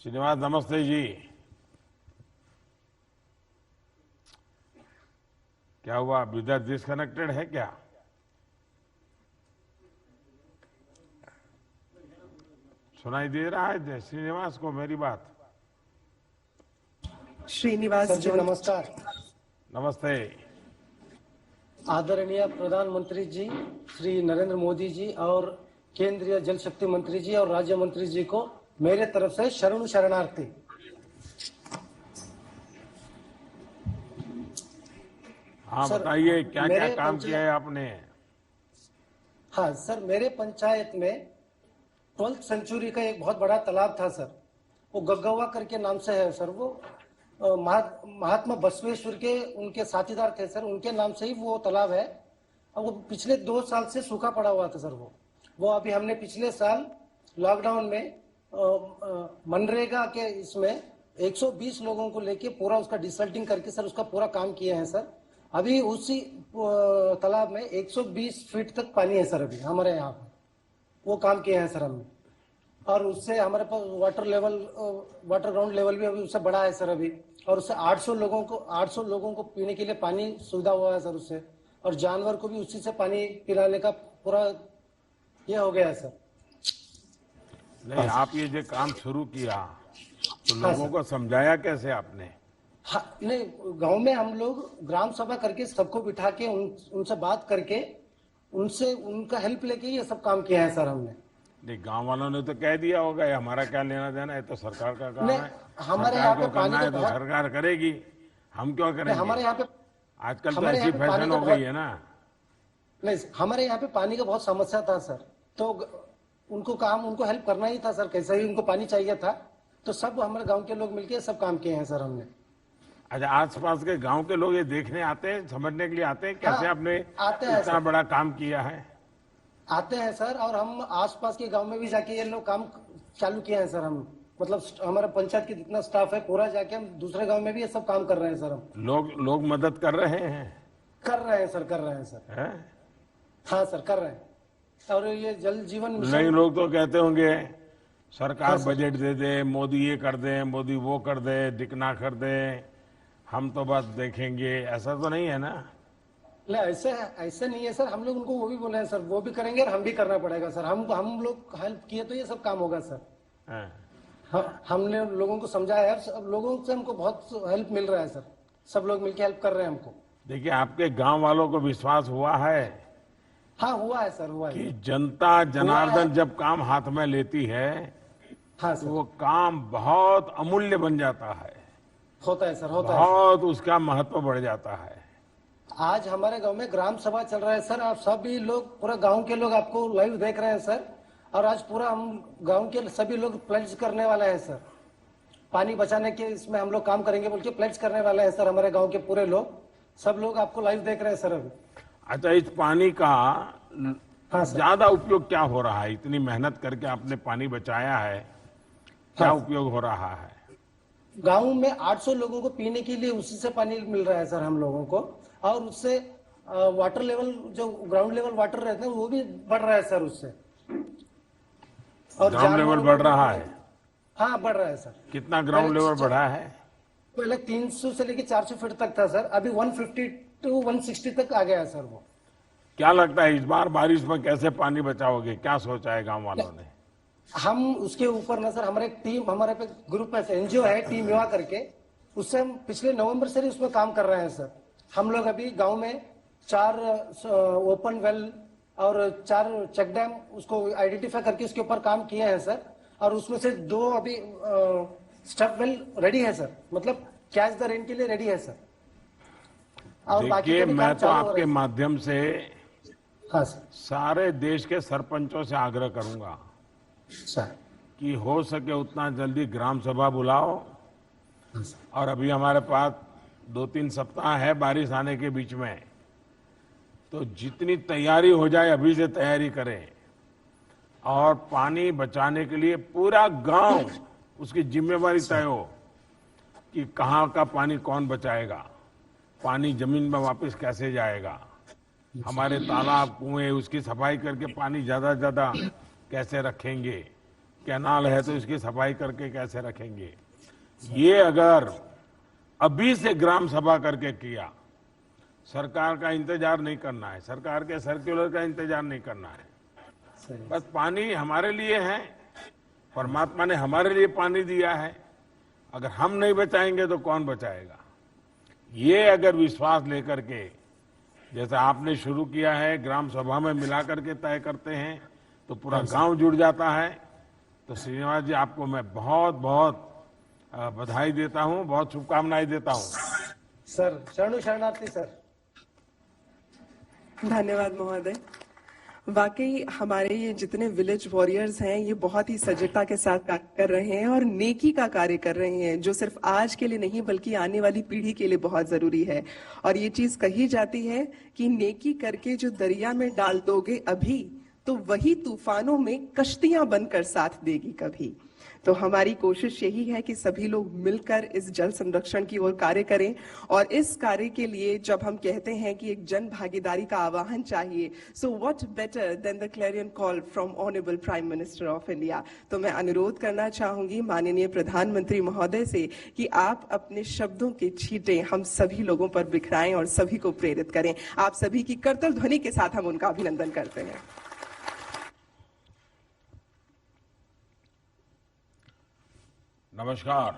श्रीनिवास नमस्ते जी। क्या हुआ, विद्युत डिस्कनेक्टेड है क्या? सुनाई दे रहा है श्रीनिवास को मेरी बात? श्रीनिवास सर जी नमस्कार। नमस्ते। आदरणीय प्रधानमंत्री जी श्री नरेंद्र मोदी जी और केंद्रीय जल शक्ति मंत्री जी और राज्य मंत्री जी को मेरे तरफ से शरणु शरणार्थी। हाँ सर, बताइए क्या क्या मेरे काम किया है आपने? हाँ सर, मेरे पंचायत में 12th सेंचुरी का एक बहुत बड़ा तालाब था सर। वो गग्गवा करके नाम से है सर। वो महात्मा बसवेश्वर के उनके साथीदार थे सर, उनके नाम से ही वो तालाब है। अब वो पिछले 2 साल से सूखा पड़ा हुआ था सर। वो अभी हमने पिछले साल लॉकडाउन में मनरेगा के इसमें 120 लोगों को लेके पूरा उसका डिसल्टिंग करके सर उसका पूरा काम किए हैं सर। अभी उसी तालाब में 120 फीट तक पानी है सर। अभी हमारे यहाँ पर वो काम किए हैं सर हमने। और उससे हमारे पास वाटर ग्राउंड लेवल भी अभी उससे बड़ा है सर अभी। और उससे 800 लोगों को पीने के लिए पानी सुविधा हुआ है सर उससे। और जानवर को भी उसी से पानी पिलाने का पूरा ये हो गया है सर। नहीं, आप ये जो काम शुरू किया तो हाँ लोगों को समझाया कैसे आपने? हाँ, नहीं, गांव में हम लोग ग्राम सभा करके सबको बिठा के उनसे बात करके उनसे उनका हेल्प लेके ये सब काम किया है सर हमने। नहीं, गांव वालों ने तो कह दिया होगा ये हमारा क्या लेना देना है, तो सरकार का काम नहीं, है। हमारे यहाँ सरकार पे को करना पानी है तो तो सरकार करेगी, हम क्यों नहीं, करेंगे? हमारे यहाँ पे आजकल तो हमारे ऐसी यहाँ पे पानी फैशन का हो गई है ना। नहीं, हमारे यहाँ पे पानी का बहुत समस्या था सर। तो उनको हेल्प करना ही था सर। कैसे ही उनको पानी चाहिए था तो सब हमारे गांव के लोग मिलके सब काम किए हैं सर हमने। अच्छा, आसपास के गांव के लोग ये देखने आते हैं, समझने के लिए आते हैं कैसे हाँ, आपने आते हैं इतना सर। बड़ा काम किया है? आते हैं सर। और हम आसपास के गांव में भी जाके ये लोग काम चालू किए हैं सर हम। मतलब हमारे पंचायत के जितना स्टाफ है पूरा जाके हम दूसरे गांव में भी ये सब काम कर रहे हैं सर हम। लोग मदद कर रहे हैं? कर रहे हैं सर। है? हाँ सर, कर रहे हैं। और ये जल जीवन नहीं, मिशन लोग तो कहते होंगे सरकार हाँ सर। बजट दे दे, मोदी ये कर दे, मोदी वो कर दे, दिखना कर दे, हम तो बस देखेंगे। ऐसा तो नहीं है ना? नहीं, ऐसे नहीं है सर। हम लोग उनको वो भी बोले हैं सर, वो भी करेंगे और हम भी करना पड़ेगा सर। हम लोग हेल्प किए तो ये सब काम होगा सर। हाँ। हमने लोगों को समझाया है। सब लोगों से हमको बहुत हेल्प मिल रहा है सर। सब लोग मिलके हेल्प कर रहे हैं हमको। देखिए, आपके गांव वालों को विश्वास हुआ है हाँ, हुआ है सर, हुआ कि है। जनता जनार्दन जब काम हाथ में लेती है हाँ तो सर, वो काम बहुत अमूल्य बन जाता है, होता है सर, होता है। बहुत उसका महत्व बढ़ जाता है। आज हमारे गांव में ग्राम सभा चल रहा है सर। आप सभी लोग, पूरा गांव के लोग आपको लाइव देख रहे हैं सर। और आज पूरा हम गांव के सभी लोग प्लेज करने वाले हैं सर। पानी बचाने के इसमें हम लोग काम करेंगे बोल के प्लेज करने वाले हैं सर। हमारे गांव के पूरे लोग, सब लोग आपको लाइव देख रहे हैं सर अभी। अच्छा, इस पानी का हाँ सर। ज्यादा उपयोग क्या हो रहा है? इतनी मेहनत करके आपने पानी बचाया है, क्या हाँ। उपयोग हो रहा है? गांव में 800 लोगों को पीने के लिए उसी से पानी मिल रहा है सर हम लोगों को। और उससे वाटर लेवल, जो ग्राउंड लेवल वाटर रहता है वो भी बढ़ रहा है सर उससे। और ग्राउंड लेवल बढ़ रहा है? हाँ, बढ़ रहा है सर। कितना ग्राउंड लेवल बढ़ा है? पहले 300 से लेके 400 फीट तक था सर। अभी 150 टू 160 तक आ गया है सर वो। क्या लगता है इस बार बारिश में कैसे पानी बचाओगे? क्या सोचा है गांव वालों ने? हम उसके ऊपर ना सर, हमारे एक टीम, हमारे पे ग्रुप है, एनजीओ है टीम युवा करके, उससे हम पिछले नवंबर से ही उसमें काम कर रहे हैं सर। हम लोग अभी गांव में 4 ओपन वेल और 4 चेक डैम उसको आइडेंटिफाई करके उसके ऊपर काम किए हैं सर। और उसमें से 2 अभी स्टफ वेल रेडी है सर। मतलब कैच द रेन के लिए रेडी है सर। और बाकी देखिए, के भी मैं काम तो चालू हो आपके रहे हैं। माध्यम से हाँ सर। सारे देश के सरपंचों से आग्रह करूंगा सर। कि हो सके उतना जल्दी ग्राम सभा बुलाओ। हाँ सर। और अभी हमारे पास 2-3 सप्ताह है बारिश आने के बीच में, तो जितनी तैयारी हो जाए अभी से तैयारी करें। और पानी बचाने के लिए पूरा गांव उसकी जिम्मेवारी तय हो कि कहाँ का पानी कौन बचाएगा, पानी जमीन में वापस कैसे जाएगा, हमारे तालाब कुएं उसकी सफाई करके पानी ज्यादा से ज्यादा कैसे रखेंगे, कैनाल है तो इसकी सफाई करके कैसे रखेंगे। ये अगर अभी से ग्राम सभा करके किया, सरकार का इंतजार नहीं करना है, सरकार के सर्कुलर का इंतजार नहीं करना है। सही। बस पानी हमारे लिए है, परमात्मा ने हमारे लिए पानी दिया है, अगर हम नहीं बचाएंगे तो कौन बचाएगा। ये अगर विश्वास लेकर के जैसा आपने शुरू किया है, ग्राम सभा में मिला करके तय करते हैं तो पूरा गांव जुड़ जाता है। तो श्रीनिवास जी, आपको मैं बहुत बहुत बधाई देता हूं, बहुत शुभकामनाएं देता हूं। सर शरणु शरणार्थी सर। धन्यवाद महोदय। वाकई हमारे ये जितने विलेज वॉरियर्स हैं ये बहुत ही सजगता के साथ कार्य कर रहे हैं और नेकी का कार्य कर रहे हैं, जो सिर्फ आज के लिए नहीं बल्कि आने वाली पीढ़ी के लिए बहुत जरूरी है। और ये चीज कही जाती है कि नेकी करके जो दरिया में डाल दोगे अभी, तो वही तूफानों में कश्तियां बनकर साथ देगी कभी। तो हमारी कोशिश यही है कि सभी लोग मिलकर इस जल संरक्षण की ओर कार्य करें। और इस कार्य के लिए जब हम कहते हैं कि एक जन भागीदारी का आह्वान चाहिए, so what better than the Clarion call from honourable prime minister of India. तो मैं अनुरोध करना चाहूंगी माननीय प्रधानमंत्री महोदय से कि आप अपने शब्दों के छींटे हम सभी लोगों पर बिखराएं और सभी को प्रेरित करें। आप सभी की करतल ध्वनि के साथ हम उनका अभिनंदन करते हैं। नमस्कार।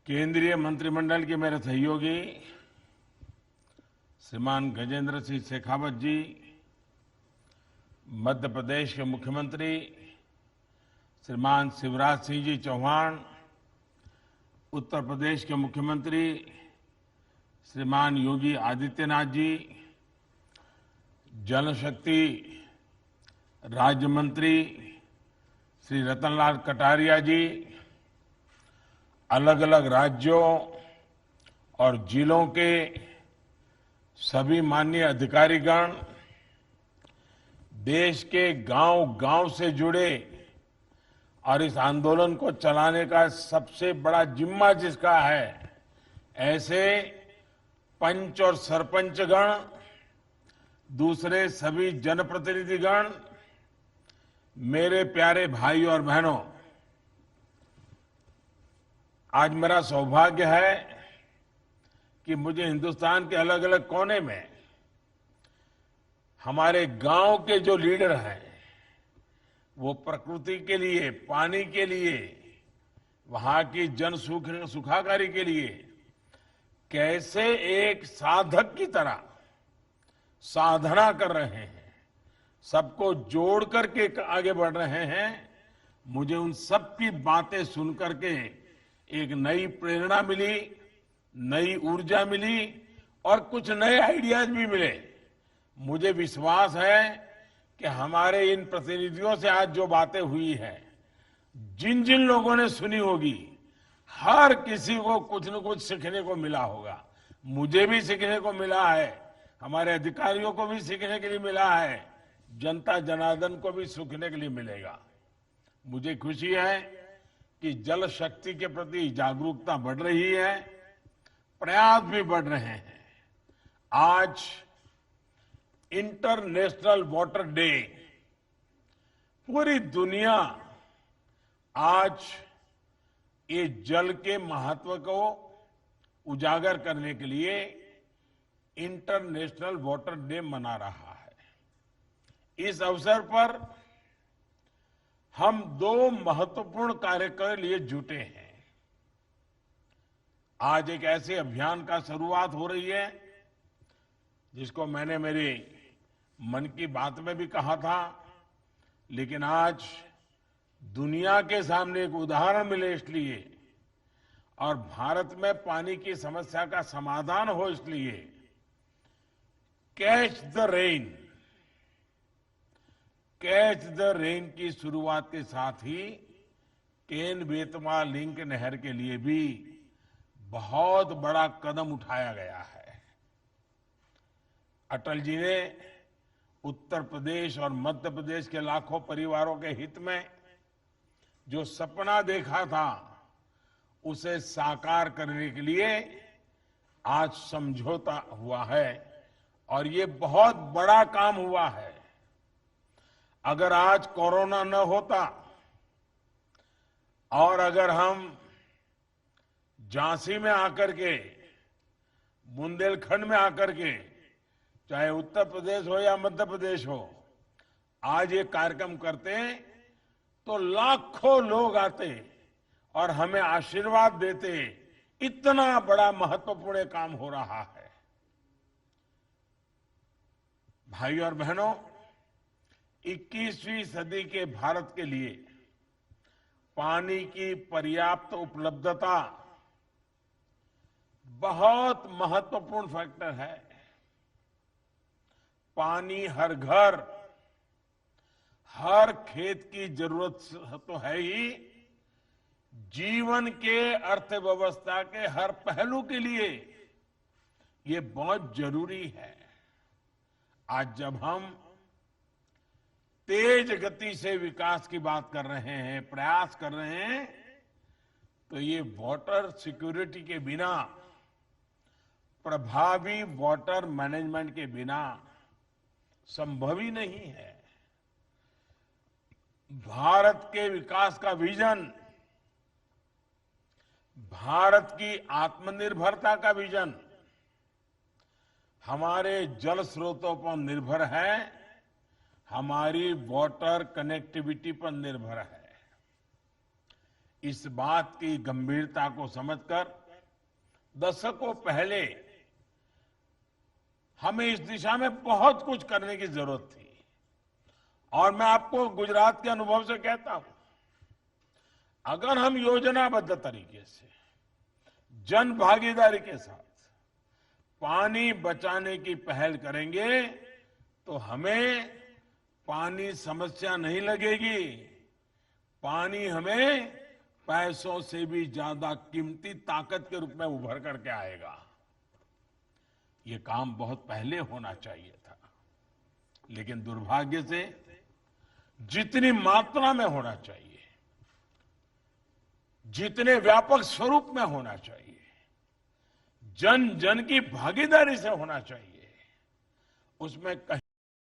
केंद्रीय मंत्रिमंडल के मेरे सहयोगी श्रीमान गजेंद्र सिंह शेखावत जी, मध्य प्रदेश के मुख्यमंत्री श्रीमान शिवराज सिंह जी चौहान, उत्तर प्रदेश के मुख्यमंत्री श्रीमान योगी आदित्यनाथ जी, जल शक्ति राज्य मंत्री श्री रतनलाल कटारिया जी, अलग अलग राज्यों और जिलों के सभी माननीय अधिकारीगण, देश के गांव-गांव से जुड़े और इस आंदोलन को चलाने का सबसे बड़ा जिम्मा जिसका है, ऐसे पंच और सरपंचगण, दूसरे सभी जनप्रतिनिधिगण, मेरे प्यारे भाई और बहनों, आज मेरा सौभाग्य है कि मुझे हिंदुस्तान के अलग अलग कोने में हमारे गांव के जो लीडर हैं, वो प्रकृति के लिए, पानी के लिए, वहां की जन सुखाकारी के लिए कैसे एक साधक की तरह साधना कर रहे हैं, सबको जोड़ करके आगे बढ़ रहे हैं। मुझे उन सब की बातें सुन करके एक नई प्रेरणा मिली, नई ऊर्जा मिली और कुछ नए आइडियाज भी मिले। मुझे विश्वास है कि हमारे इन प्रतिनिधियों से आज जो बातें हुई है, जिन जिन लोगों ने सुनी होगी, हर किसी को कुछ न कुछ सीखने को मिला होगा। मुझे भी सीखने को मिला है, हमारे अधिकारियों को भी सीखने के लिए मिला है, जनता जनार्दन को भी सीखने के लिए मिलेगा। मुझे खुशी है कि जल शक्ति के प्रति जागरूकता बढ़ रही है, प्रयास भी बढ़ रहे हैं। आज इंटरनेशनल वाटर डे, पूरी दुनिया आज ये जल के महत्व को उजागर करने के लिए इंटरनेशनल वाटर डे मना रहा है। इस अवसर पर हम दो महत्वपूर्ण कार्य के लिए जुटे हैं। आज एक ऐसे अभियान का शुरुआत हो रही है जिसको मैंने मेरे मन की बात में भी कहा था, लेकिन आज दुनिया के सामने एक उदाहरण मिले इसलिए, और भारत में पानी की समस्या का समाधान हो इसलिए, catch the rain, catch the rain की शुरुआत के साथ ही केन बेतवा लिंक नहर के लिए भी बहुत बड़ा कदम उठाया गया है। अटल जी ने उत्तर प्रदेश और मध्य प्रदेश के लाखों परिवारों के हित में जो सपना देखा था, उसे साकार करने के लिए आज समझौता हुआ है और ये बहुत बड़ा काम हुआ है। अगर आज कोरोना न होता और अगर हम झांसी में आकर के, बुंदेलखंड में आकर के, चाहे उत्तर प्रदेश हो या मध्य प्रदेश हो, आज ये कार्यक्रम करते तो लाखों लोग आते और हमें आशीर्वाद देते। इतना बड़ा महत्वपूर्ण काम हो रहा है। भाई और बहनों, 21वीं सदी के भारत के लिए पानी की पर्याप्त उपलब्धता बहुत महत्वपूर्ण फैक्टर है। पानी हर घर, हर खेत की जरूरत तो है ही, जीवन के अर्थव्यवस्था के हर पहलू के लिए ये बहुत जरूरी है। आज जब हम तेज गति से विकास की बात कर रहे हैं, प्रयास कर रहे हैं, तो ये वाटर सिक्योरिटी के बिना, प्रभावी वाटर मैनेजमेंट के बिना संभव ही नहीं है। भारत के विकास का विजन, भारत की आत्मनिर्भरता का विजन हमारे जल स्रोतों पर निर्भर है, हमारी वाटर कनेक्टिविटी पर निर्भर है। इस बात की गंभीरता को समझकर दशकों पहले हमें इस दिशा में बहुत कुछ करने की जरूरत थी। और मैं आपको गुजरात के अनुभव से कहता हूं, अगर हम योजनाबद्ध तरीके से, जन भागीदारी के साथ पानी बचाने की पहल करेंगे तो हमें पानी समस्या नहीं लगेगी। पानी हमें पैसों से भी ज्यादा कीमती ताकत के रूप में उभर करके आएगा। ये काम बहुत पहले होना चाहिए था, लेकिन दुर्भाग्य से जितनी मात्रा में होना चाहिए, जितने व्यापक स्वरूप में होना चाहिए, जन जन की भागीदारी से होना चाहिए, उसमें कहीं